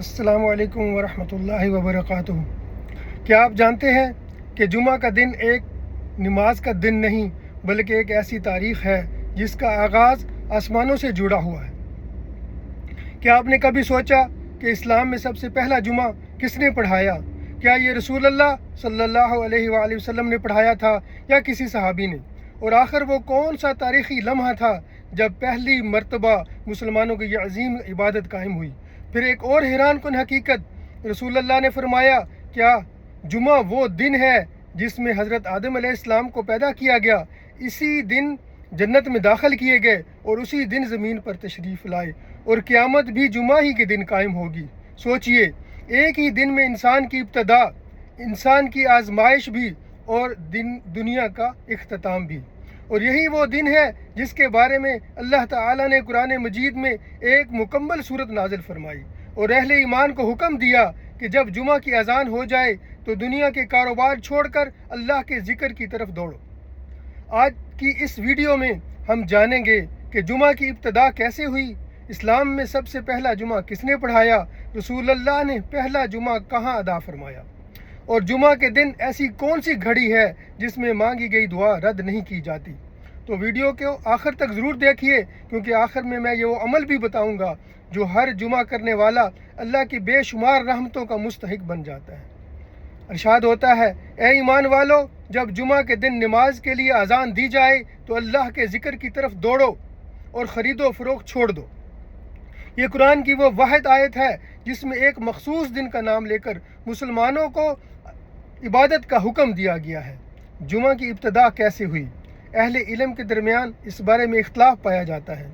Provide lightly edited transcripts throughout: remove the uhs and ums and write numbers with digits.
السلام علیکم ورحمۃ اللہ وبرکاتہ۔ کیا آپ جانتے ہیں کہ جمعہ کا دن ایک نماز کا دن نہیں بلکہ ایک ایسی تاریخ ہے جس کا آغاز آسمانوں سے جڑا ہوا ہے؟ کیا آپ نے کبھی سوچا کہ اسلام میں سب سے پہلا جمعہ کس نے پڑھایا؟ کیا یہ رسول اللہ صلی اللہ علیہ وآلہ وسلم نے پڑھایا تھا یا کسی صحابی نے؟ اور آخر وہ کون سا تاریخی لمحہ تھا جب پہلی مرتبہ مسلمانوں کی یہ عظیم عبادت قائم ہوئی؟ پھر ایک اور حیران کن حقیقت، رسول اللہ نے فرمایا کیا جمعہ وہ دن ہے جس میں حضرت آدم علیہ السلام کو پیدا کیا گیا، اسی دن جنت میں داخل کیے گئے اور اسی دن زمین پر تشریف لائے، اور قیامت بھی جمعہ ہی کے دن قائم ہوگی۔ سوچئے، ایک ہی دن میں انسان کی ابتدا، انسان کی آزمائش بھی اور دنیا کا اختتام بھی، اور یہی وہ دن ہے جس کے بارے میں اللہ تعالیٰ نے قرآن مجید میں ایک مکمل صورت نازل فرمائی اور اہل ایمان کو حکم دیا کہ جب جمعہ کی اذان ہو جائے تو دنیا کے کاروبار چھوڑ کر اللہ کے ذکر کی طرف دوڑو۔ آج کی اس ویڈیو میں ہم جانیں گے کہ جمعہ کی ابتدا کیسے ہوئی، اسلام میں سب سے پہلا جمعہ کس نے پڑھایا، رسول اللہ نے پہلا جمعہ کہاں ادا فرمایا، اور جمعہ کے دن ایسی کون سی گھڑی ہے جس میں مانگی گئی دعا رد نہیں کی جاتی۔ تو ویڈیو کو آخر تک ضرور دیکھیے، کیونکہ آخر میں یہ وہ عمل بھی بتاؤں گا جو ہر جمعہ کرنے والا اللہ کی بے شمار رحمتوں کا مستحق بن جاتا ہے۔ ارشاد ہوتا ہے، اے ایمان والو، جب جمعہ کے دن نماز کے لیے اذان دی جائے تو اللہ کے ذکر کی طرف دوڑو اور خرید و فروخت چھوڑ دو۔ یہ قرآن کی وہ واحد آیت ہے جس میں ایک مخصوص دن کا نام لے کر مسلمانوں کو عبادت کا حکم دیا گیا ہے۔ جمعہ کی ابتدا کیسے ہوئی؟ اہل علم کے درمیان اس بارے میں اختلاف پایا جاتا ہے۔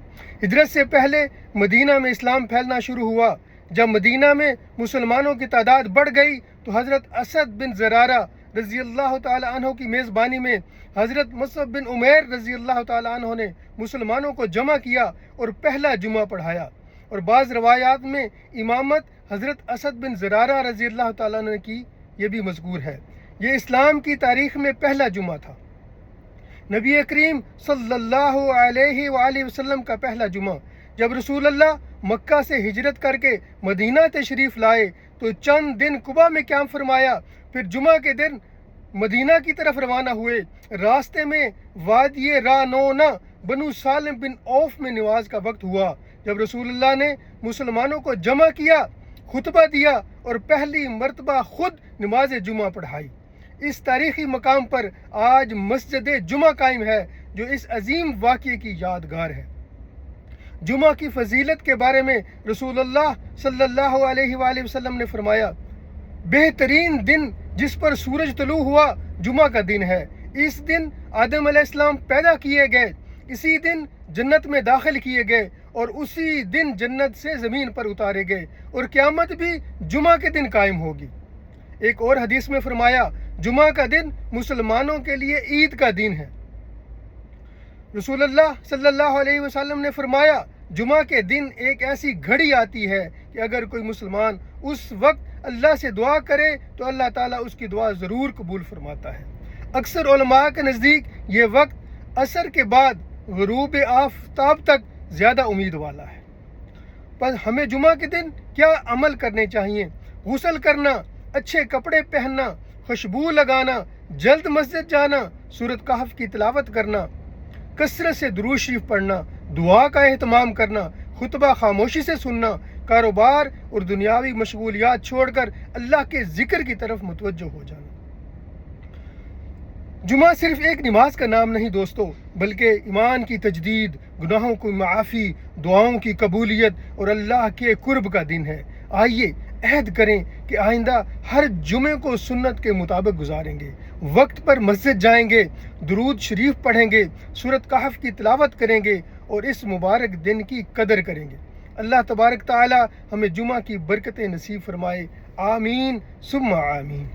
ہجرت سے پہلے مدینہ میں اسلام پھیلنا شروع ہوا۔ جب مدینہ میں مسلمانوں کی تعداد بڑھ گئی تو حضرت اسد بن زرارہ رضی اللہ تعالی عنہ کی میزبانی میں حضرت مصعب بن عمیر رضی اللہ تعالی عنہ نے مسلمانوں کو جمع کیا اور پہلا جمعہ پڑھایا، اور بعض روایات میں امامت حضرت اسد بن زرارہ رضی اللہ تعالی عنہ نے کی، یہ بھی مذکور ہے۔ یہ اسلام کی تاریخ میں پہلا جمعہ تھا۔ نبی کریم صلی اللہ علیہ وآلہ وسلم کا پہلا جمعہ، جب رسول اللہ مکہ سے ہجرت کر کے مدینہ تشریف لائے تو چند دن قباء میں قیام فرمایا، پھر جمعہ کے دن مدینہ کی طرف روانہ ہوئے۔ راستے میں وادی رانونا بنو سالم بن عوف میں نماز کا وقت ہوا، جب رسول اللہ نے مسلمانوں کو جمع کیا، خطبہ دیا اور پہلی مرتبہ خود نماز جمعہ پڑھائی۔ اس تاریخی مقام پر آج مسجد جمعہ قائم ہے جو اس عظیم واقعے کی یادگار ہے۔ جمعہ کی فضیلت کے بارے میں رسول اللہ صلی اللہ علیہ وآلہ وسلم نے فرمایا، بہترین دن جس پر سورج طلوع ہوا جمعہ کا دن ہے۔ اس دن آدم علیہ السلام پیدا کیے گئے، اسی دن جنت میں داخل کیے گئے اور اسی دن جنت سے زمین پر اتارے گئے، اور قیامت بھی جمعہ کے دن قائم ہوگی۔ ایک اور حدیث میں فرمایا، جمعہ کا دن مسلمانوں کے لیے عید کا دن ہے۔ رسول اللہ صلی اللہ علیہ وسلم نے فرمایا، جمعہ کے دن ایک ایسی گھڑی آتی ہے کہ اگر کوئی مسلمان اس وقت اللہ سے دعا کرے تو اللہ تعالیٰ اس کی دعا ضرور قبول فرماتا ہے۔ اکثر علماء کے نزدیک یہ وقت عصر کے بعد غروب آفتاب تک زیادہ امید والا ہے۔ پر ہمیں جمعہ کے دن کیا عمل کرنے چاہیے؟ غسل کرنا، اچھے کپڑے پہننا، خوشبو لگانا، جلد مسجد جانا، سورۃ کہف کی تلاوت کرنا، کثرت سے درود شریف پڑھنا، دعا کا اہتمام کرنا، خطبہ خاموشی سے سننا، کاروبار اور دنیاوی مشغولیات چھوڑ کر اللہ کے ذکر کی طرف متوجہ ہو جانا۔ جمعہ صرف ایک نماز کا نام نہیں دوستو، بلکہ ایمان کی تجدید، گناہوں کی معافی، دعاؤں کی قبولیت اور اللہ کے قرب کا دن ہے۔ آئیے عہد کریں کہ آئندہ ہر جمعے کو سنت کے مطابق گزاریں گے، وقت پر مسجد جائیں گے، درود شریف پڑھیں گے، سورۃ کہف کی تلاوت کریں گے اور اس مبارک دن کی قدر کریں گے۔ اللہ تبارک تعالی ہمیں جمعہ کی برکتیں نصیب فرمائے، آمین ثم آمین۔